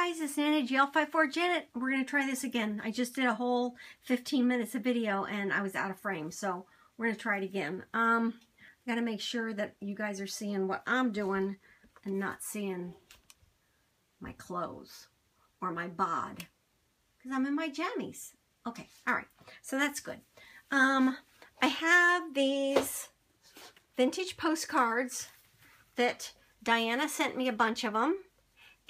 guys, it's Nana GL54 Janet. We're going to try this again. I just did a whole 15 minutes of video and I was out of frame, so we're going to try it again. I got to make sure that you guys are seeing what I'm doing and not seeing my clothes or my bod, because I'm in my jammies. Okay, all right, so that's good. I have these vintage postcards that Diana sent me, a bunch of them.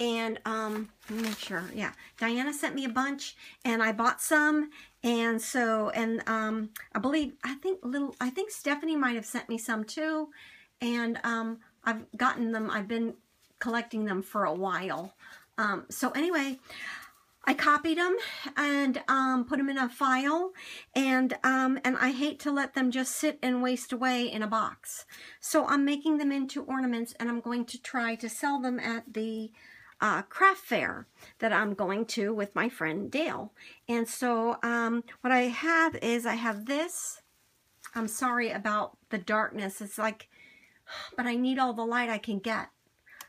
And let me make sure, yeah, Diana sent me a bunch and I bought some, and so, and I think Stephanie might have sent me some too, and I've gotten them, I've been collecting them for a while. So anyway, I copied them and put them in a file, and I hate to let them just sit and waste away in a box. So I'm making them into ornaments, and I'm going to try to sell them at the craft fair that I'm going to with my friend Dale. And so what I have is, I have this. I'm sorry about the darkness. It's like, but I need all the light I can get,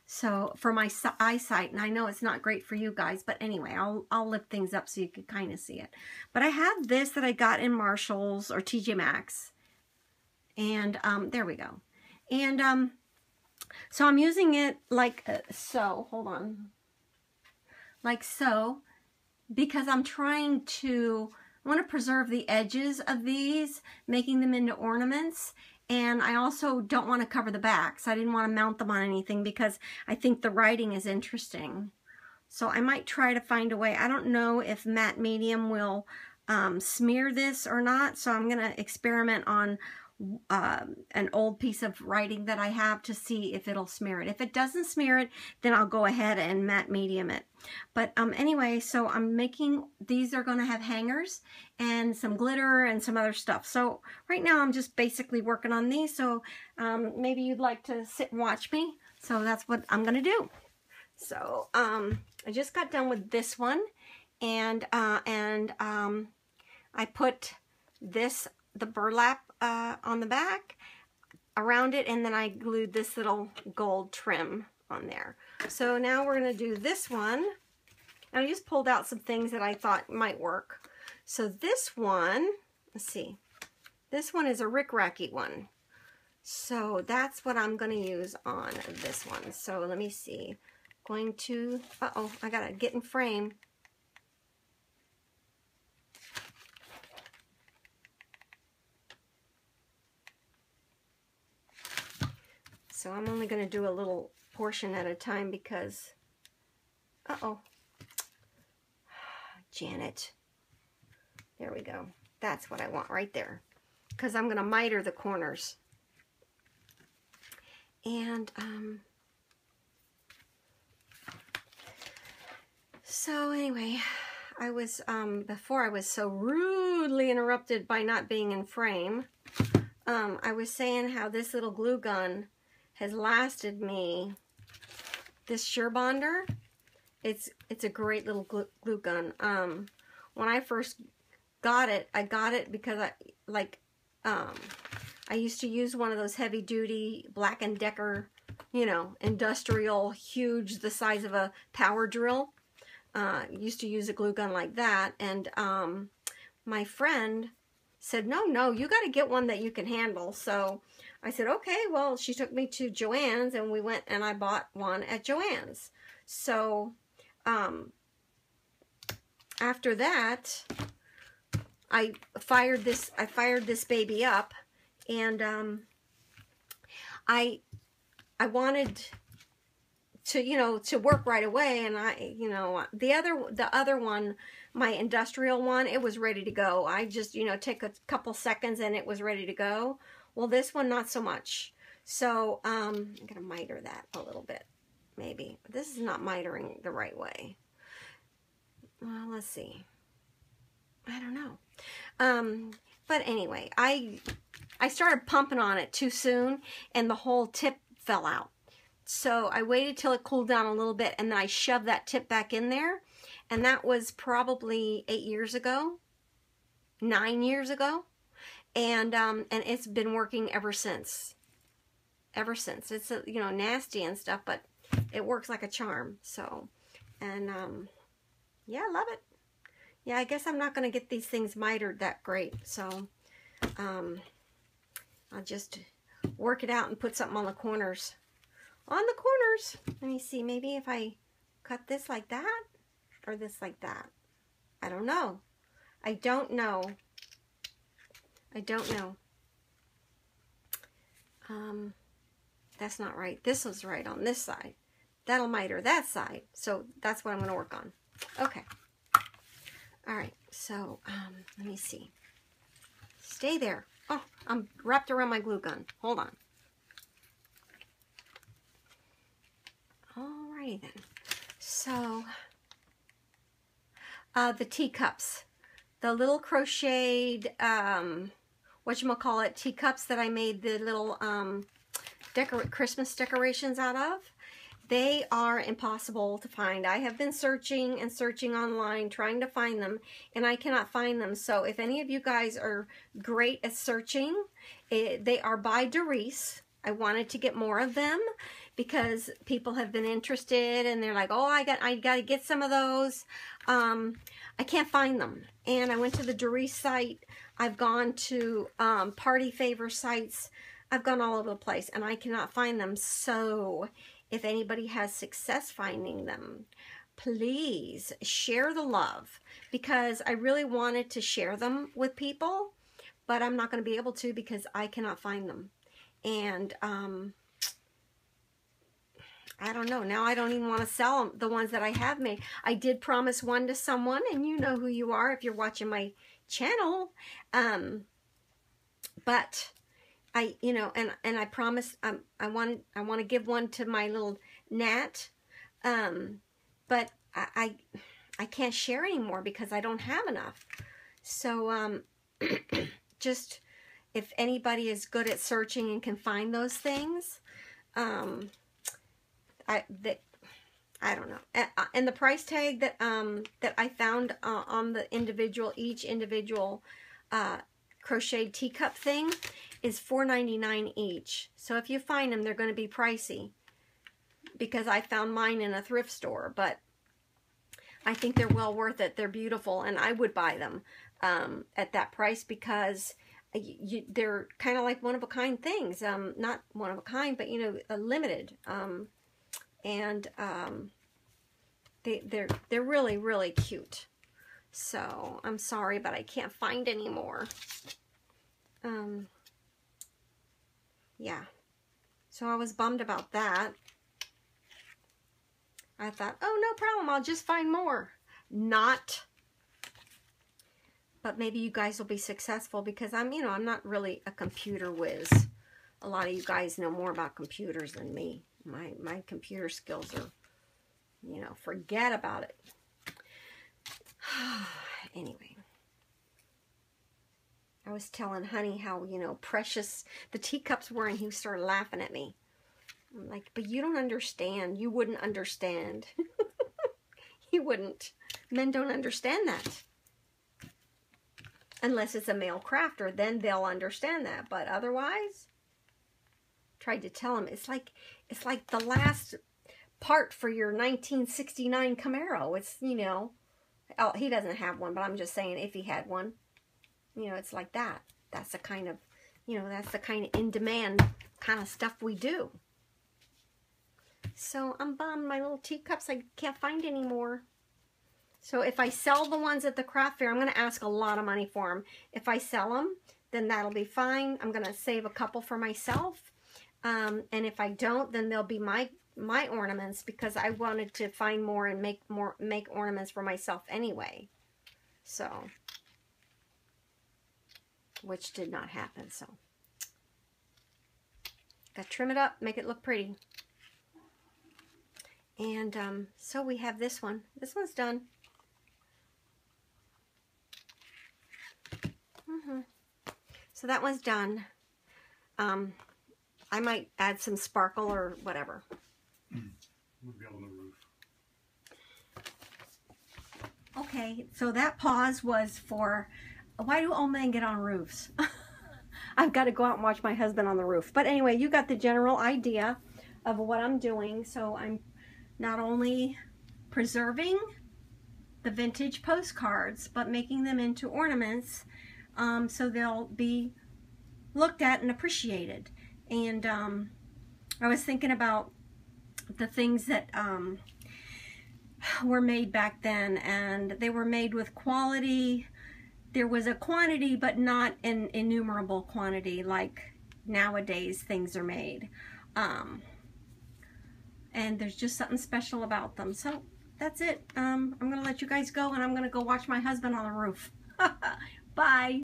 so for my eyesight, and I know it's not great for you guys, but anyway, I'll lift things up so you can kind of see it. But I have this that I got in Marshall's or TJ Maxx, and there we go. And so I'm using it like so, hold on, like so, because I'm trying to, I want to preserve the edges of these, making them into ornaments. And I also don't want to cover the backs. I didn't want to mount them on anything because I think the writing is interesting. So I might try to find a way. I don't know if matte medium will smear this or not. So I'm going to experiment on an old piece of writing that I have to see if it'll smear it. If it doesn't smear it, then I'll go ahead and matte medium it. But anyway, so I'm making, these are going to have hangers and some glitter and some other stuff. So right now I'm just basically working on these. So maybe you'd like to sit and watch me. So that's what I'm going to do. So I just got done with this one, and I put this, the burlap on the back around it, and then I glued this little gold trim on there. So now we're going to do this one, and I just pulled out some things that I thought might work. So this one, let's see, this one is a rickracky one, so that's what I'm going to use on this one. So let me see, going to, uh-oh, I gotta get in frame. So I'm only going to do a little portion at a time because, uh-oh, Janet, there we go. That's what I want right there, because I'm going to miter the corners. And so anyway, I was, before I was so rudely interrupted by not being in frame, I was saying how this little glue gun has lasted me, this Surebonder. It's a great little glue gun. When I first got it, I got it because I used to use one of those heavy duty Black & Decker, you know, industrial, huge, the size of a power drill. Used to use a glue gun like that, and my friend said, no, you got to get one that you can handle. So I said, okay. Well, she took me to Joann's, and we went and I bought one at Joann's. So after that, I fired this baby up, and I wanted to, you know, to work right away. And I, you know, the other one, my industrial one, it was ready to go. I just, you know, take a couple seconds and it was ready to go. Well, this one, not so much. So I'm gonna miter that a little bit, maybe. This is not mitering the right way. Well, let's see. I don't know. But anyway, I started pumping on it too soon, and the whole tip fell out. So I waited till it cooled down a little bit, and then I shoved that tip back in there. And that was probably 8 years ago, 9 years ago. And it's been working ever since. Ever since. It's, you know, nasty and stuff, but it works like a charm. So And yeah, I love it. Yeah, I guess I'm not going to get these things mitered that great, so I'll just work it out and put something on the corners. On the corners. Let me see, maybe if I cut this like that or this like that. I don't know. I don't know. I don't know. That's not right. This was right on this side. That'll miter that side. So that's what I'm going to work on. Okay. All right. So let me see. Stay there. Oh, I'm wrapped around my glue gun. Hold on. Alrighty then. So the teacups, the little crocheted whatchamacallit teacups that I made the little Christmas decorations out of, they are impossible to find. I have been searching and searching online trying to find them, and I cannot find them. So if any of you guys are great at searching, they are by Doris. I wanted to get more of them because people have been interested and they're like, oh, I got to get some of those. I can't find them. And I went to the Doris site. I've gone to party favor sites. I've gone all over the place and I cannot find them. So if anybody has success finding them, please share the love, because I really wanted to share them with people, but I'm not going to be able to because I cannot find them. And I don't know. Now I don't even want to sell them, the ones that I have made. I did promise one to someone, and you know who you are if you're watching my channel. But I, you know, and I promised I want to give one to my little Nat. But I can't share anymore because I don't have enough. So just if anybody is good at searching and can find those things, I don't know. And the price tag that that I found on the each individual crocheted teacup thing is $4.99 each. So if you find them, they're going to be pricey because I found mine in a thrift store. But I think they're well worth it. They're beautiful, and I would buy them at that price because they're kind of like one-of-a-kind things. Not one-of-a-kind, but, you know, limited. And they're really, really cute. So I'm sorry, but I can't find any more. Yeah. So I was bummed about that. I thought, oh, no problem, I'll just find more. Not. But maybe you guys will be successful because I'm not really a computer whiz. A lot of you guys know more about computers than me. My computer skills are, you know, forget about it. Anyway. I was telling Honey how, you know, precious the teacups were, and he started laughing at me. I'm like, but you don't understand. You wouldn't understand. You wouldn't. Men don't understand that. Unless it's a male crafter, then they'll understand that. But otherwise, tried to tell him, it's like the last part for your 1969 Camaro. It's, you know, oh, he doesn't have one, but I'm just saying if he had one, you know, it's like that. That's the kind of, you know, that's the kind of in-demand kind of stuff we do. So I'm bummed. My little teacups, I can't find any more. So if I sell the ones at the craft fair, I'm going to ask a lot of money for them. If I sell them, then that'll be fine. I'm going to save a couple for myself. And if I don't, then they'll be my ornaments, because I wanted to find more and make ornaments for myself anyway. So, which did not happen. So, got to trim it up, make it look pretty. And so we have this one. This one's done. So that one's done. I might add some sparkle or whatever. Maybe on the roof. Okay, so that pause was for, why do old men get on roofs? I've got to go out and watch my husband on the roof. But anyway, you got the general idea of what I'm doing. So I'm not only preserving the vintage postcards, but making them into ornaments, so they'll be looked at and appreciated. And I was thinking about the things that were made back then, and they were made with quality. There was a quantity, but not an innumerable quantity like nowadays things are made. And there's just something special about them. So that's it. I'm gonna let you guys go, and I'm gonna go watch my husband on the roof. Bye.